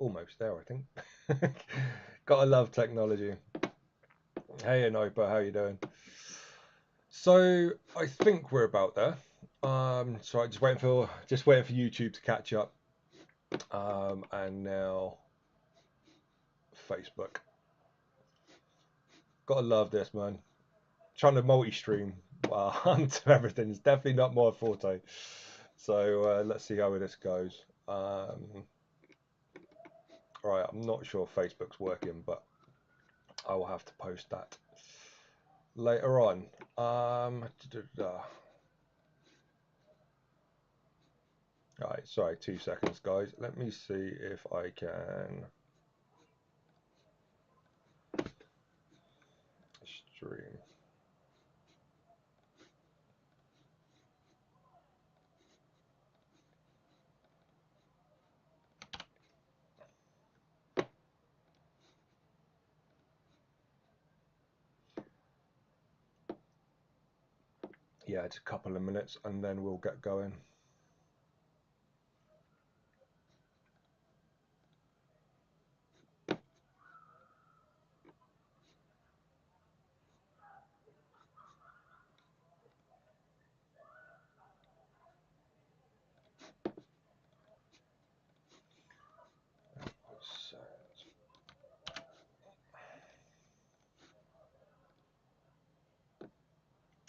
Almost there, I think. Gotta love technology. Hey, Anopa, how you doing? So I think we're about there. So I just waiting for YouTube to catch up. And now Facebook. Gotta love this, man. Trying to multi-stream onto everything is definitely not my forte. So let's see how this goes. Right, I'm not sure Facebook's working, but I will have to post that later on. Right, sorry, 2 seconds, guys. Let me see if I can stream. Yeah, it's a couple of minutes and then we'll get going.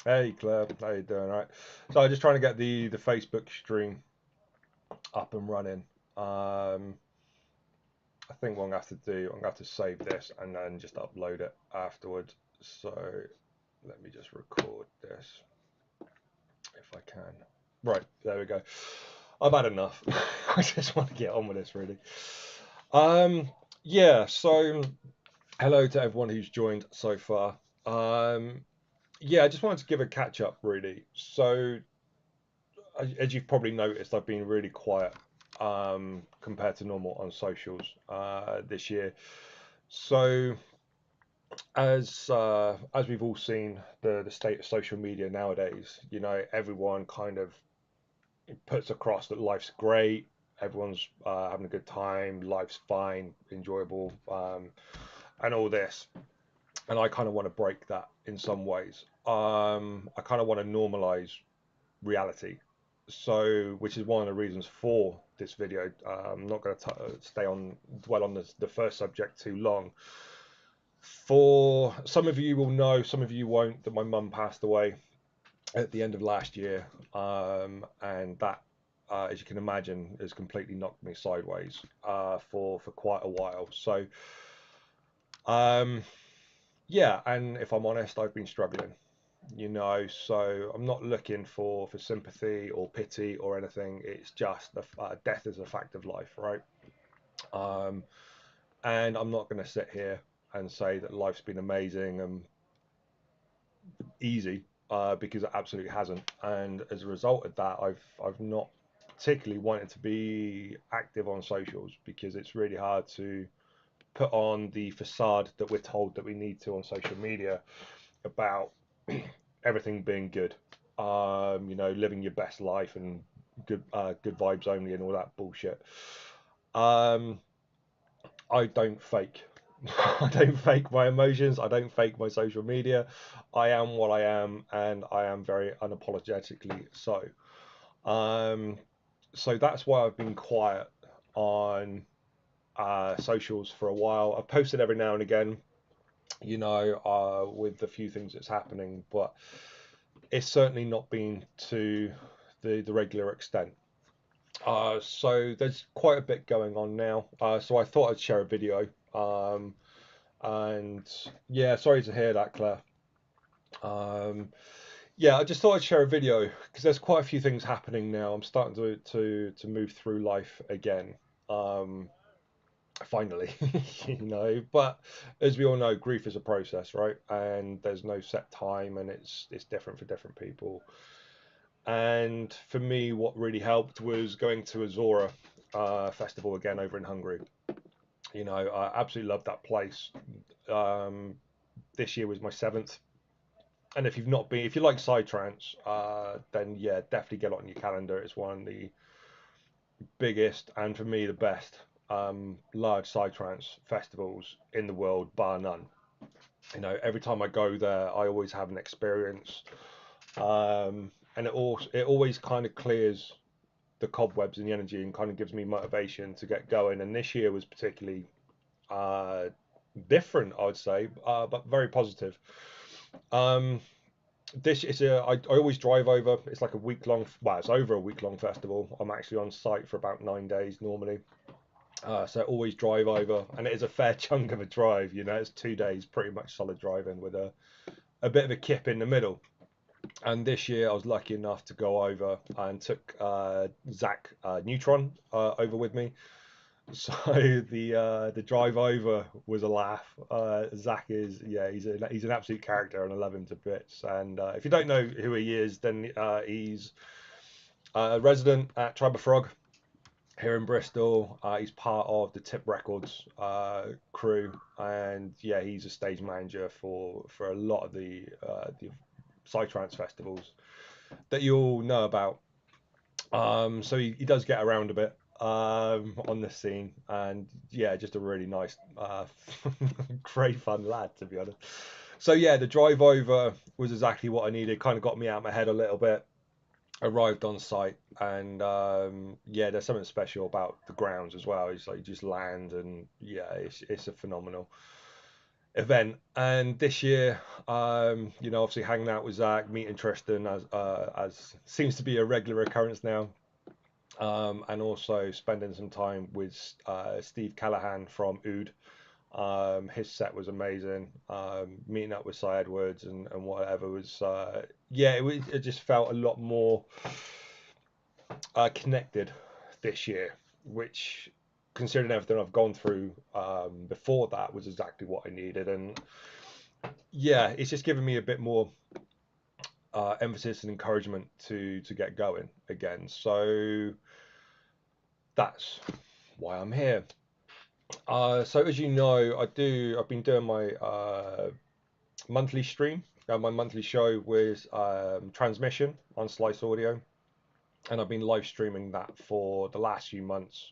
Hey Claire, how you doing? All right. So I'm just trying to get the Facebook stream up and running. I think what I'm gonna have to do, I'm gonna have to save this and then just upload it afterwards. So let me just record this if I can. Right, there we go. I've had enough. I just want to get on with this really. Um, yeah, so hello to everyone who's joined so far. Um, yeah, I just wanted to give a catch up really. So as you've probably noticed, I've been really quiet compared to normal on socials this year. So as we've all seen the state of social media nowadays, everyone kind of puts across that life's great, everyone's having a good time, life's fine, enjoyable, and all this. And I kind of want to break that in some ways. I kind of want to normalize reality. So, which is one of the reasons for this video. I'm not going to dwell on the first subject too long. For some of you will know, some of you won't, that my mum passed away at the end of last year, and that, as you can imagine, has completely knocked me sideways for quite a while. So, um, yeah, and if I'm honest, I've been struggling. So I'm not looking for sympathy or pity or anything. It's just death is a fact of life, right? Um, and I'm not going to sit here and say that life's been amazing and easy because it absolutely hasn't. And as a result of that, I've not particularly wanted to be active on socials because it's really hard to put on the facade that we're told that we need to on social media about everything being good. Living your best life and good vibes only and all that bullshit. Um, I don't fake. I don't fake my emotions. I don't fake my social media. I am what I am, and I am very unapologetically so. Um, so that's why I've been quiet on socials for a while. I've posted every now and again, with a few things that's happening, but it's certainly not been to the regular extent. So there's quite a bit going on now. So I thought I'd share a video. And yeah, sorry to hear that, Claire. Um, yeah, I just thought I'd share a video because there's quite a few things happening now. I'm starting to move through life again. Um, Finally, But as we all know, grief is a process, right? And there's no set time, and it's different for different people. And for me, what really helped was going to Azora festival again over in Hungary. I absolutely loved that place. Um, this year was my seventh. And if you've not been, if you like psytrance, then yeah, definitely get it on your calendar. It's one of the biggest and for me the best large psytrance festivals in the world, bar none. You know, every time I go there, I always have an experience, and it always kind of clears the cobwebs and the energy and kind of gives me motivation to get going. And this year was particularly uh, different, I would say, but very positive. Um, this is I always drive over. It's like a week long. Well, it's over a week long festival. I'm actually on site for about 9 days normally. So always drive over, and it is a fair chunk of a drive. You know, it's 2 days pretty much solid driving with a bit of a kip in the middle. And this year I was lucky enough to go over and took Zach Neutron over with me. So the drive over was a laugh. Zach is, yeah, he's an absolute character, and I love him to bits. And if you don't know who he is, then he's a resident at Tribe of Frog here in Bristol. He's part of the Tip Records crew, and yeah, he's a stage manager for a lot of the psytrance festivals that you all know about. So he does get around a bit on the scene, and yeah, just a really nice, great fun lad, to be honest. So yeah, the drive over was exactly what I needed. Kind of got me out of my head a little bit. Arrived on site, and yeah, there's something special about the grounds as well. It's like you just land, and yeah, it's a phenomenal event. And this year, you know, obviously hanging out with Zach, meeting Tristan as seems to be a regular occurrence now, and also spending some time with Steve Callahan from Oud. His set was amazing. Meeting up with Cy Edwards and whatever was, yeah, it just felt a lot more connected this year, which, considering everything I've gone through before that, was exactly what I needed. And yeah, it's just given me a bit more emphasis and encouragement to get going again. So that's why I'm here. So as you know, I've been doing my monthly stream, my monthly show with transmission on Slice Audio, and I've been live streaming that for the last few months.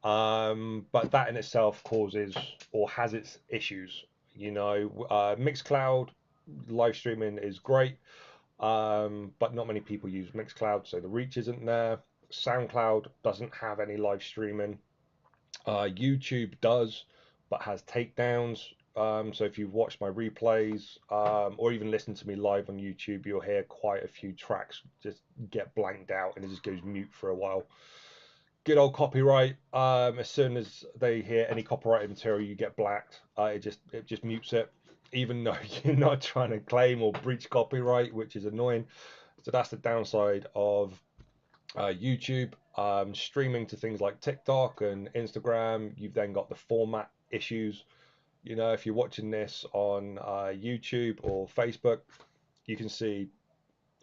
But that in itself causes or has its issues. You know, Mixcloud live streaming is great, but not many people use Mixcloud, so the reach isn't there. SoundCloud doesn't have any live streaming. YouTube does, but has takedowns. So if you've watched my replays or even listened to me live on YouTube, you'll hear quite a few tracks just get blanked out and it just goes mute for a while. Good old copyright. As soon as they hear any copyrighted material, you get blacked. It just mutes it, even though you're not trying to claim or breach copyright, which is annoying. So that's the downside of YouTube. Streaming to things like TikTok and Instagram, you've then got the format issues. You know, if you're watching this on YouTube or Facebook, you can see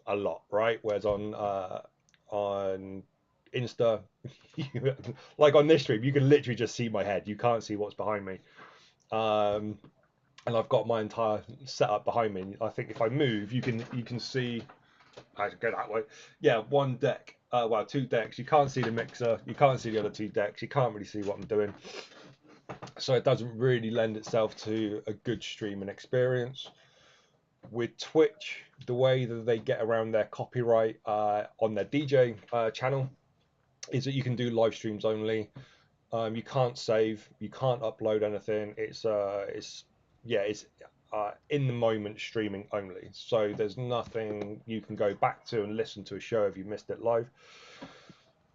a lot, right? Whereas on Insta, like on this stream, you can literally just see my head. You can't see what's behind me. Um, and I've got my entire setup behind me. I think if I move, you can see. I go that way. Yeah, one deck. Well, two decks. You can't see the mixer. You can't see the other two decks. You can't really see what I'm doing. So it doesn't really lend itself to a good streaming experience. With Twitch, the way that they get around their copyright on their DJ channel is that you can do live streams only. You can't save, you can't upload anything. It's yeah, it's in the moment streaming only. So there's nothing you can go back to and listen to a show if you missed it live.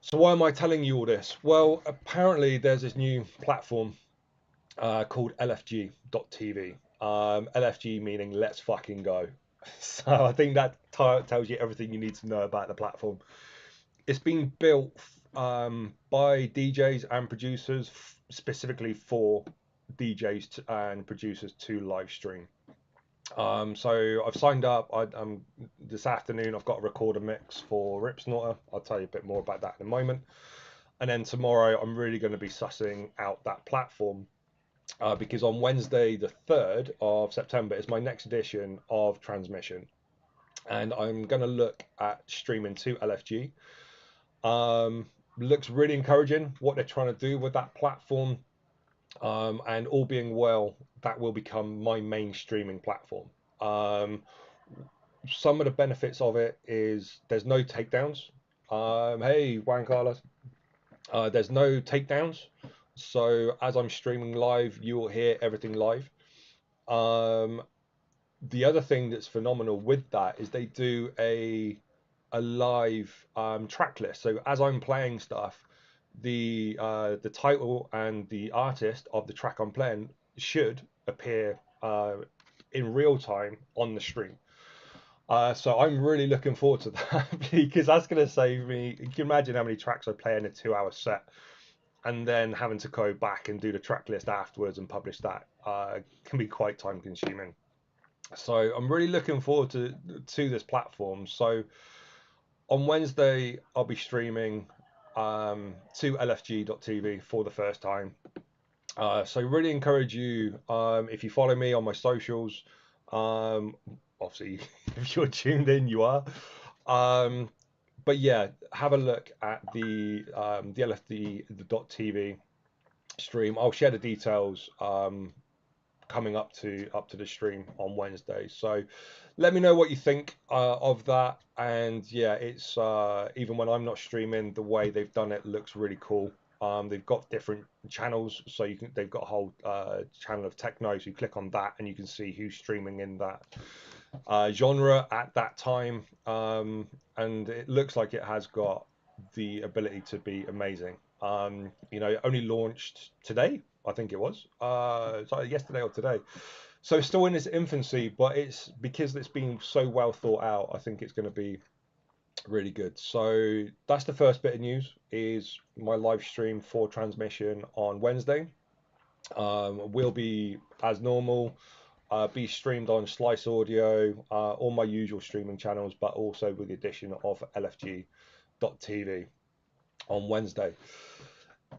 So why am I telling you all this? Well, apparently there's this new platform called LFG.TV. LFG meaning let's fucking go. So I think that tells you everything you need to know about the platform. It's been built by DJs and producers specifically for DJs and producers to live stream. So I've signed up. This afternoon I've got a recorder mix for Ripsnorter. I'll tell you a bit more about that in a moment. And then tomorrow I'm really going to be sussing out that platform because on Wednesday the 3rd of September is my next edition of Transmission, and I'm going to look at streaming to LFG. looks really encouraging what they're trying to do with that platform. And all being well, that will become my main streaming platform. Um, some of the benefits of it is there's no takedowns. Hey, Juan Carlos. There's no takedowns. So as I'm streaming live, you will hear everything live. Um, the other thing that's phenomenal with that is they do a live track list. So as I'm playing stuff, the title and the artist of the track I'm playing should appear in real time on the stream. So I'm really looking forward to that because that's going to save me. You can imagine how many tracks I play in a 2 hour set, and then having to go back and do the track list afterwards and publish that can be quite time consuming. So I'm really looking forward to this platform. So on Wednesday, I'll be streaming to LFG.TV for the first time. So really encourage you, if you follow me on my socials, um, obviously if you're tuned in, you are. Um, but yeah, have a look at the LFD the .tv stream. I'll share the details coming up to the stream on Wednesday. So let me know what you think of that. And yeah, it's even when I'm not streaming, the way they've done it looks really cool. They've got different channels, so they've got a whole channel of techno. So you click on that, and you can see who's streaming in that genre at that time. And it looks like it has got the ability to be amazing. It only launched today, I think it was. Sorry, yesterday or today. So it's still in its infancy, but it's because it's been so well thought out. I think it's going to be really good. So that's the first bit of news. Is my live stream for transmission on Wednesday. Will be as normal. Be streamed on Slice Audio, all my usual streaming channels, but also with the addition of LFG.TV on Wednesday.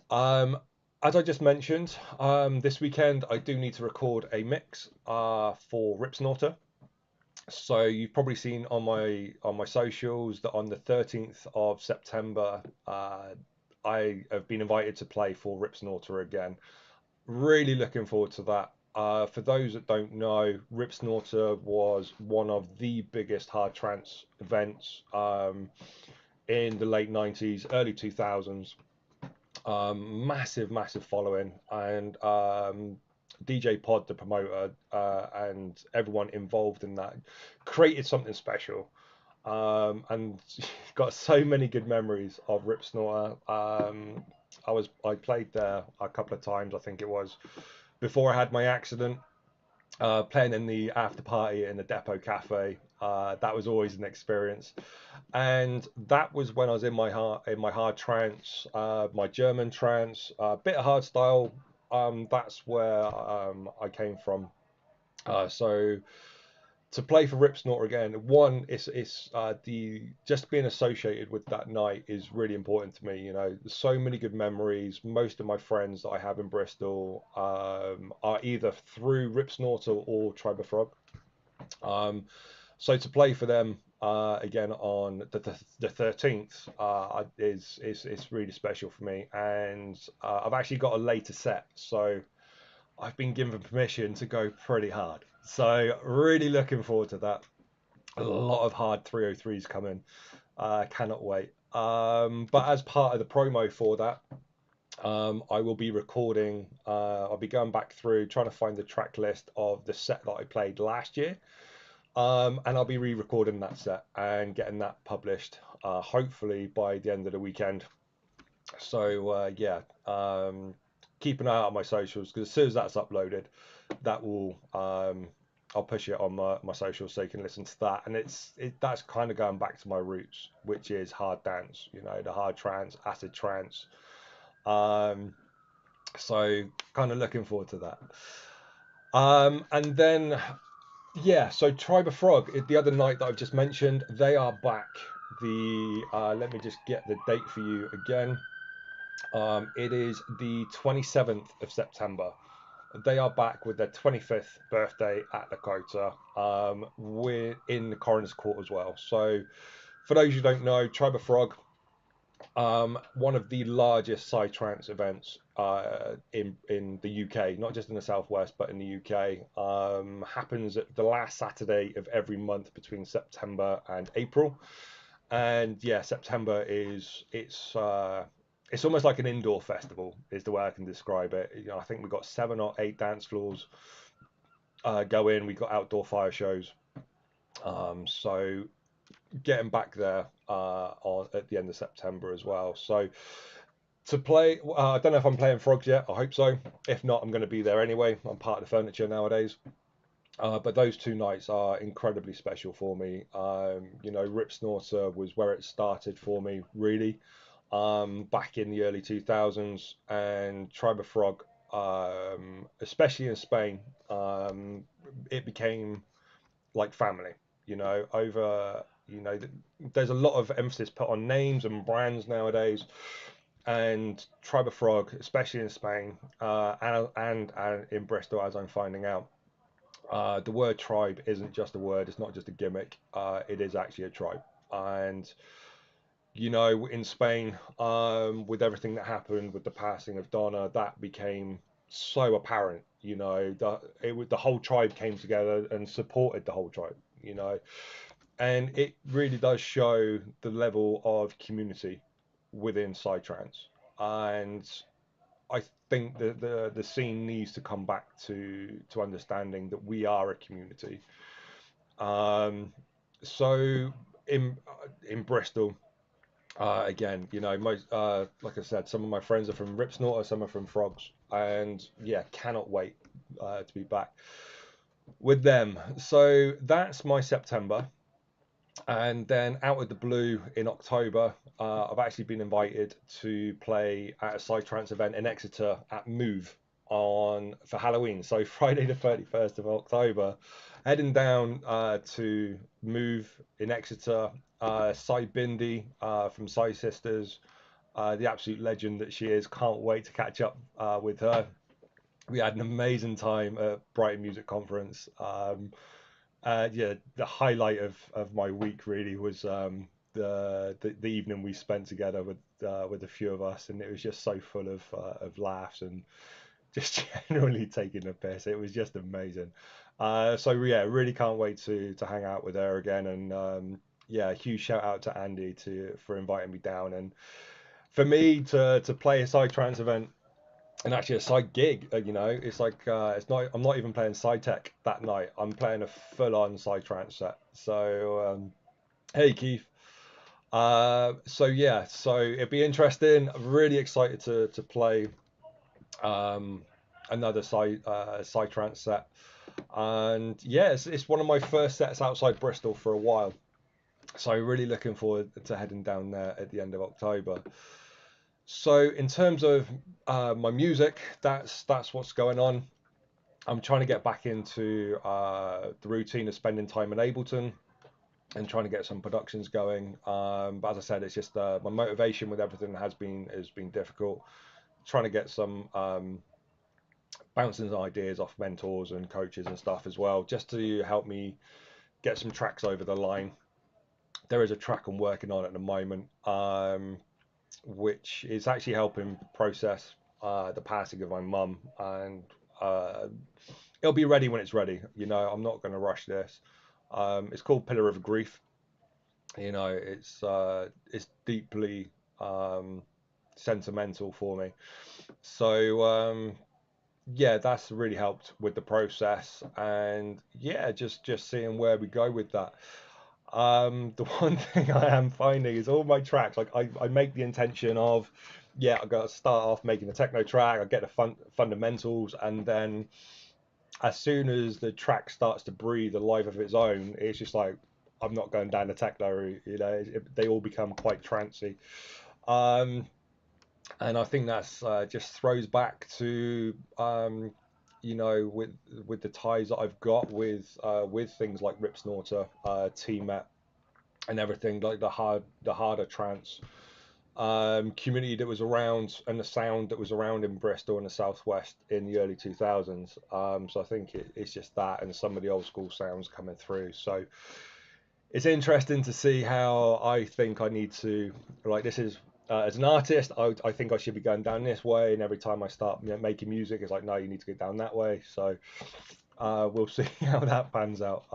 Um, as I just mentioned, this weekend I do need to record a mix for Ripsnorter. So you've probably seen on my socials that on the 13th of September, I have been invited to play for Ripsnorter again. Really looking forward to that. For those that don't know, Ripsnorter was one of the biggest hard trance events in the late 90s, early 2000s. Massive, massive following, and DJ Pod, the promoter, and everyone involved in that created something special. And got so many good memories of Rip Snorter. I played there a couple of times, I think it was, before I had my accident, playing in the after party in the Depot Cafe. That was always an experience, and that was when I was in my hard trance, my German trance, a bit of hard style. That's where I came from. So to play for Rip Snorter again, one, it's the just being associated with that night is really important to me. There's so many good memories. Most of my friends that I have in Bristol are either through Rip Snorter or Tribe of Frog. Um, so to play for them again on the 13th is really special for me, and I've actually got a later set, so I've been given permission to go pretty hard. So really looking forward to that. A lot of hard 303s coming. Cannot wait. But as part of the promo for that, I will be recording. I'll be going back through trying to find the track list of the set that I played last year. And I'll be re-recording that set and getting that published, hopefully by the end of the weekend. So yeah, keep an eye out on my socials because as soon as that's uploaded, that will I'll push it on my socials so you can listen to that. And that's kind of going back to my roots, which is hard dance, the hard trance, acid trance. Um, so kind of looking forward to that. And then yeah, so Tribe of Frog, the other night that I've just mentioned, they are back. Let me just get the date for you again. It is the 27th of September. They are back with their 25th birthday at Lakota. We're in the Coroner's Court as well. So, for those who don't know, Tribe of Frog One of the largest psytrance events in the UK, not just in the southwest, but in the UK. Happens at the last Saturday of every month between September and April. And yeah, September is it's almost like an indoor festival, is the way I can describe it. You know, I think we've got 7 or 8 dance floors going. We've got outdoor fire shows. So getting back there on at the end of September as well. So to play, I don't know if I'm playing Frogs yet. I hope so. If not, I'm going to be there anyway. I'm part of the furniture nowadays. But those 2 nights are incredibly special for me. You know, Rip Snorter was where it started for me, really, back in the early 2000s, and Tribe of Frog, especially in Spain, it became like family. You know, over you know, there's a lot of emphasis put on names and brands nowadays, and Tribe of Frog, especially in Spain, and in Bristol, as I'm finding out. The word tribe isn't just a word, it's not just a gimmick, it is actually a tribe. And, you know, in Spain, with everything that happened with the passing of Donna, that became so apparent. You know, the whole tribe came together and supported the whole tribe, you know, and it really does show the level of community within Psytrance. And I think that the scene needs to come back to understanding that we are a community. Um, so in Bristol, again, you know, most like I said, some of my friends are from Rip Snorter, some are from Frogs, and yeah, cannot wait to be back with them. So that's my September. And then out of the blue in October, I've actually been invited to play at a Psytrance event in Exeter at Move on for Halloween. So Friday the 31st of October, heading down to Move in Exeter. Sai Bindi from Sai Sisters, the absolute legend that she is. Can't wait to catch up with her. We had an amazing time at Brighton Music Conference. Yeah, the highlight of my week really was the evening we spent together with a few of us, and it was just so full of laughs and just generally taking the piss. It was just amazing. So yeah, really can't wait to hang out with her again, and yeah, a huge shout out to Andy to for inviting me down, and for me to play a psytrance event and actually a side gig. You know, it's like it's not. I'm not even playing side tech that night. I'm playing a full-on side trance set. So hey Keith. So yeah, so it'd be interesting. I'm really excited to play um, another side trance set. And yeah, it's one of my first sets outside Bristol for a while. So really looking forward to heading down there at the end of October. So in terms of my music, that's what's going on. I'm trying to get back into the routine of spending time in Ableton and trying to get some productions going. But as I said, it's just my motivation with everything has been difficult. Trying to get some bouncing ideas off mentors and coaches and stuff as well, just to help me get some tracks over the line. There is a track I'm working on at the moment, which is actually helping process the passing of my mum, and uh, it'll be ready when it's ready. You know, I'm not going to rush this. It's called Pillar of Grief. You know, it's deeply sentimental for me. So yeah, that's really helped with the process, and yeah, just seeing where we go with that. The one thing I am finding is all my tracks, like I make the intention of, yeah, I got to start off making the techno track, I get the fundamentals, and then as soon as the track starts to breathe a life of its own, it's just like I'm not going down the techno route. You know, they all become quite trancy, um, and I think that's just throws back to you know, with the ties that I've got with things like Rip Snorter, T-Met, and everything like the harder trance community that was around, and the sound that was around in Bristol and the Southwest in the early 2000s. So I think it's just that and some of the old school sounds coming through. So it's interesting to see how I think I need to, like, this is As an artist, I think I should be going down this way, and every time I start making music, it's like, no, you need to go down that way. So we'll see how that pans out.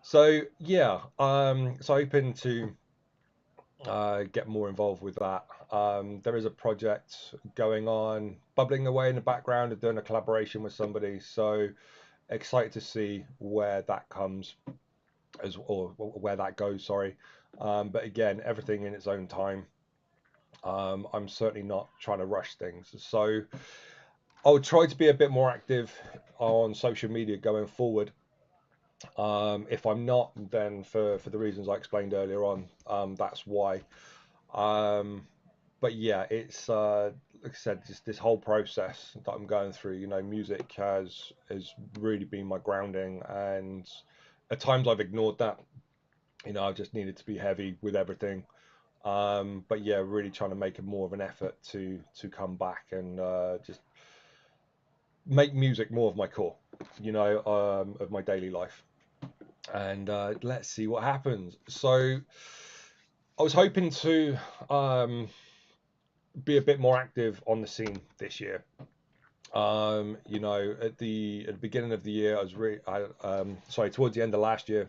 So yeah, so hoping to get more involved with that. There is a project going on, bubbling away in the background, and doing a collaboration with somebody. So excited to see where that comes, as or where that goes. Sorry, but again, everything in its own time. I'm certainly not trying to rush things. So I'll try to be a bit more active on social media going forward. If I'm not, then for the reasons I explained earlier on, that's why. Um, but yeah, it's like I said, just this whole process that I'm going through. Music has really been my grounding, and at times I've ignored that. I've just needed to be heavy with everything. But yeah, really trying to make a more of an effort to come back and just make music more of my core, of my daily life. And let's see what happens. So I was hoping to be a bit more active on the scene this year. At the beginning of the year, sorry, towards the end of last year,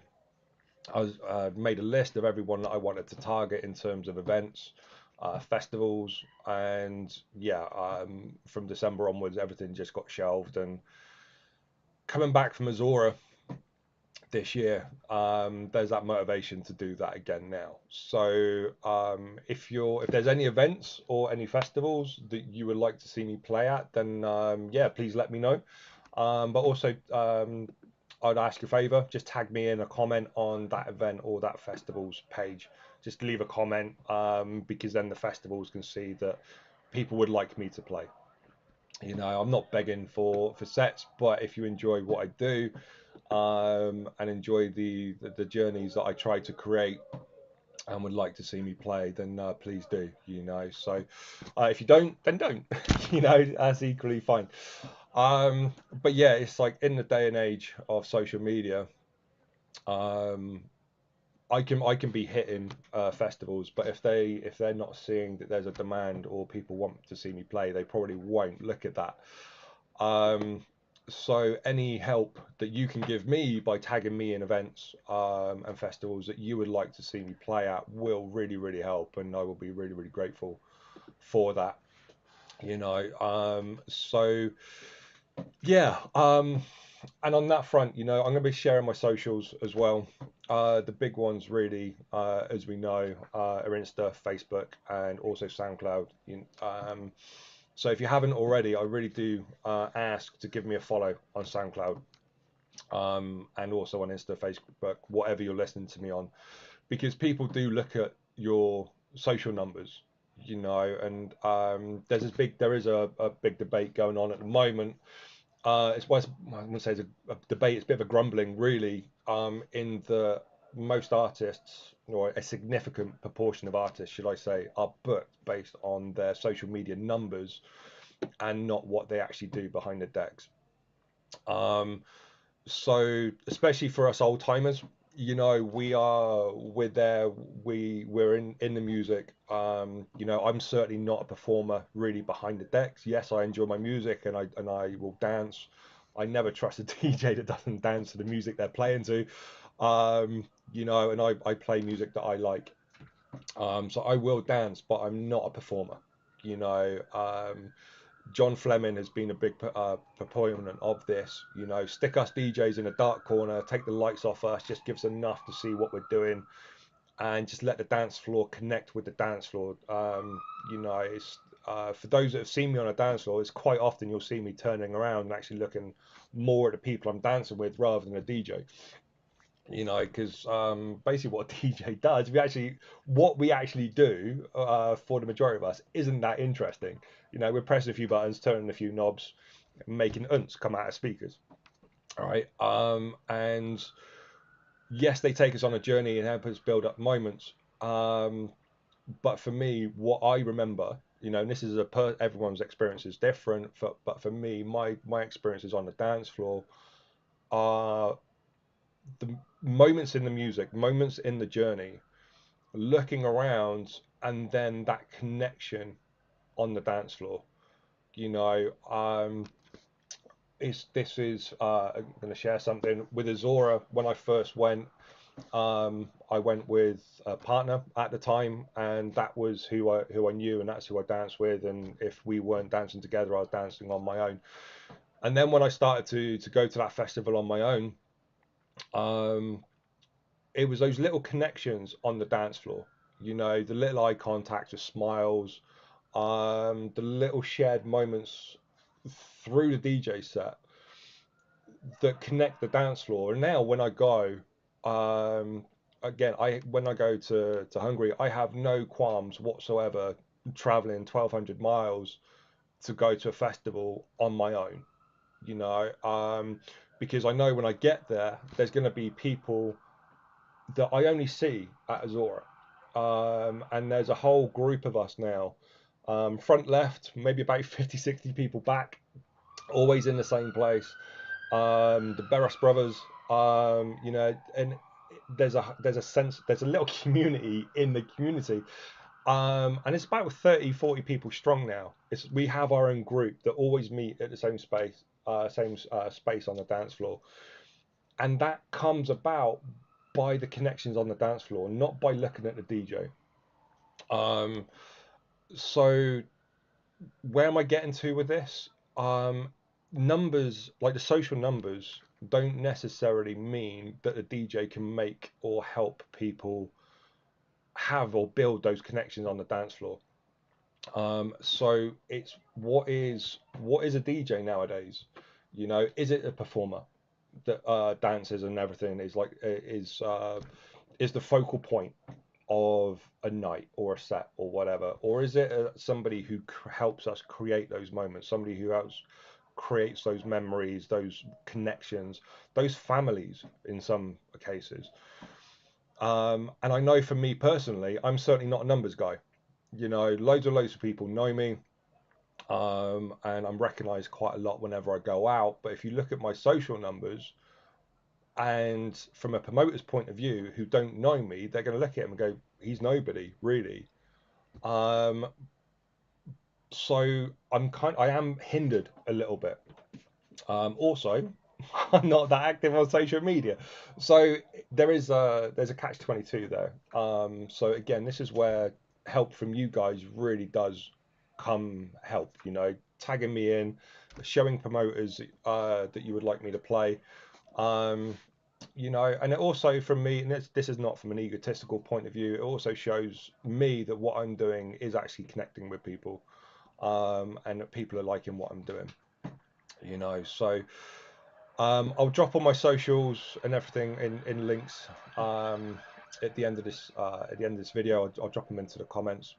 I was made a list of everyone that I wanted to target in terms of events, festivals, and yeah, from December onwards, everything just got shelved. And coming back from Azora this year, there's that motivation to do that again now. So if there's any events or any festivals that you would like to see me play at, then yeah, please let me know. But also, I'd ask a favor, just tag me in a comment on that event or that festival's page. Just leave a comment, because then the festivals can see that people would like me to play. I'm not begging for sets, but if you enjoy what I do, and enjoy the journeys that I try to create and would like to see me play, then please do. So if you don't, then don't. That's equally fine. But yeah, it's like in the day and age of social media, um, I can be hitting festivals, but if they're not seeing that there's a demand or people want to see me play, they probably won't look at that. Um, so any help that you can give me by tagging me in events and festivals that you would like to see me play at will really, really help, and I will be really, really grateful for that. So yeah, and on that front, I'm going to be sharing my socials as well. The big ones, really, as we know, are Insta, Facebook, and also SoundCloud. So if you haven't already, I really do ask to give me a follow on SoundCloud, and also on Insta, Facebook, whatever you're listening to me on, because people do look at your social numbers, and there is a big debate going on at the moment. It's why I'm going to say it's a debate. It's a bit of a grumbling, really, in the most artists, or a significant proportion of artists, should I say, are booked based on their social media numbers and not what they actually do behind the decks. Um, so especially for us old timers, we're there, we're in the music. I'm certainly not a performer really behind the decks. Yes, I enjoy my music, and I will dance. I never trust a DJ that doesn't dance to the music they're playing to. And I play music that I like. So I will dance, but I'm not a performer. you know um John Fleming has been a big proponent of this. Stick us DJs in a dark corner, take the lights off us, just give us enough to see what we're doing, and just let the dance floor connect with the dance floor. It's for those that have seen me on a dance floor, it's quite often you'll see me turning around and actually looking more at the people I'm dancing with rather than a DJ. Because basically what a DJ does, what we actually do for the majority of us isn't that interesting. We're pressing a few buttons, turning a few knobs, making unts come out of speakers. All right. And yes, they take us on a journey and help us build up moments. Um, but for me, what I remember, and this is everyone's experience is different. But for me, my experiences on the dance floor are the moments in the music, moments in the journey, looking around and then that connection on the dance floor. You know, this is I'm going to share something with Azora. When I first went, I went with a partner at the time, and that was who I knew, and that's who I danced with. And if we weren't dancing together, I was dancing on my own. And then when I started to go to that festival on my own, um, it was those little connections on the dance floor. You know, the little eye contact, the smiles, the little shared moments through the DJ set that connect the dance floor. And now when I go, um, again, I when I go to Hungary, I have no qualms whatsoever traveling 1,200 miles to go to a festival on my own. You know, because I know when I get there, there's going to be people that I only see at Azora. And there's a whole group of us now. Front left, maybe about 50, 60 people back, always in the same place. The Beres brothers, you know, and there's a sense, there's a little community in the community. And it's about 30, 40 people strong now. We have our own group that always meet at the same space on the dance floor. And that comes about by the connections on the dance floor, not by looking at the DJ. Um, so where am I getting to with this? Um, Numbers, like the social numbers, don't necessarily mean that the DJ can make or help people have or build those connections on the dance floor. So it's what is a DJ nowadays? You know, is it a performer that dances and everything is the focal point of a night or a set or whatever, or is it somebody who helps us create those moments, somebody who helps creates those memories, those connections, those families in some cases. And I know for me personally, I'm certainly not a numbers guy. You know, loads of people know me, and I'm recognized quite a lot whenever I go out. But if you look at my social numbers, and from a promoter's point of view, who don't know me, they're going to look at him and go, "He's nobody, really." Um, so I am hindered a little bit. Also, I'm not that active on social media, so there's a catch 22 there. So again, this is where help from you guys really does come help. You know, tagging me in, showing promoters that you would like me to play. Um, you know, and it also from me, and this is not from an egotistical point of view. It also shows me that what I'm doing is actually connecting with people, and that people are liking what I'm doing. You know, so I'll drop all my socials and everything in links at the end of this video. I'll drop them into the comments.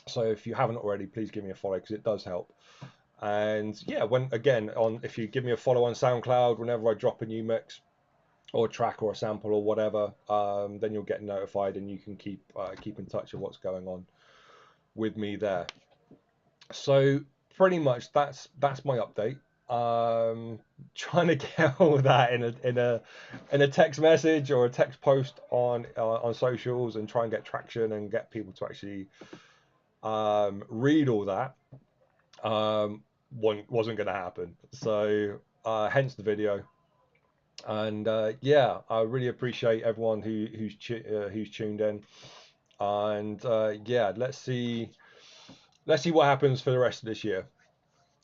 So if you haven't already, please give me a follow because it does help. And yeah, when again on if you give me a follow on SoundCloud, whenever I drop a new mix or a track or a sample or whatever, then you'll get notified and you can keep in touch with what's going on with me there. So pretty much that's my update. Trying to get all that in a text message or a text post on socials and try and get traction and get people to actually read all that wasn't going to happen. So hence the video. And yeah, I really appreciate everyone who's tuned in. And yeah, let's see what happens for the rest of this year.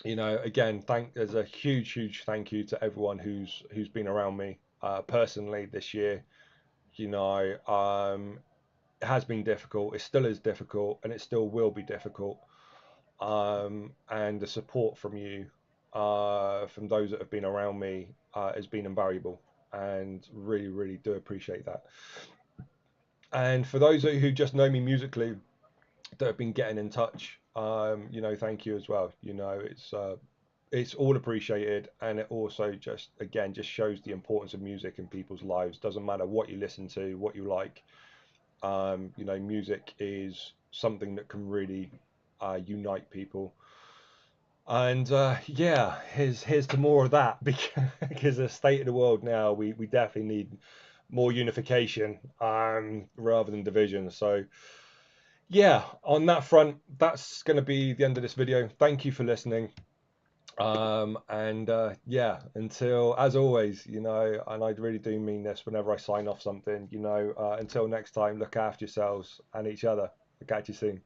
You know, again, there's a huge thank you to everyone who's been around me personally this year. You know, it has been difficult, it still is difficult, and it still will be difficult. And the support from you, from those that have been around me, has been invaluable, and really do appreciate that. And for those who just know me musically, that have been getting in touch, you know, thank you as well. You know, it's all appreciated, and it also just again just shows the importance of music in people's lives. Doesn't matter what you listen to, what you like. You know, music is something that can really unite people. And yeah, here's to more of that because the state of the world now, we definitely need more unification rather than division. So Yeah, on that front, that's going to be the end of this video. Thank you for listening. And yeah, until, as always, and I really do mean this whenever I sign off something, until next time, look after yourselves and each other. I'll catch you soon.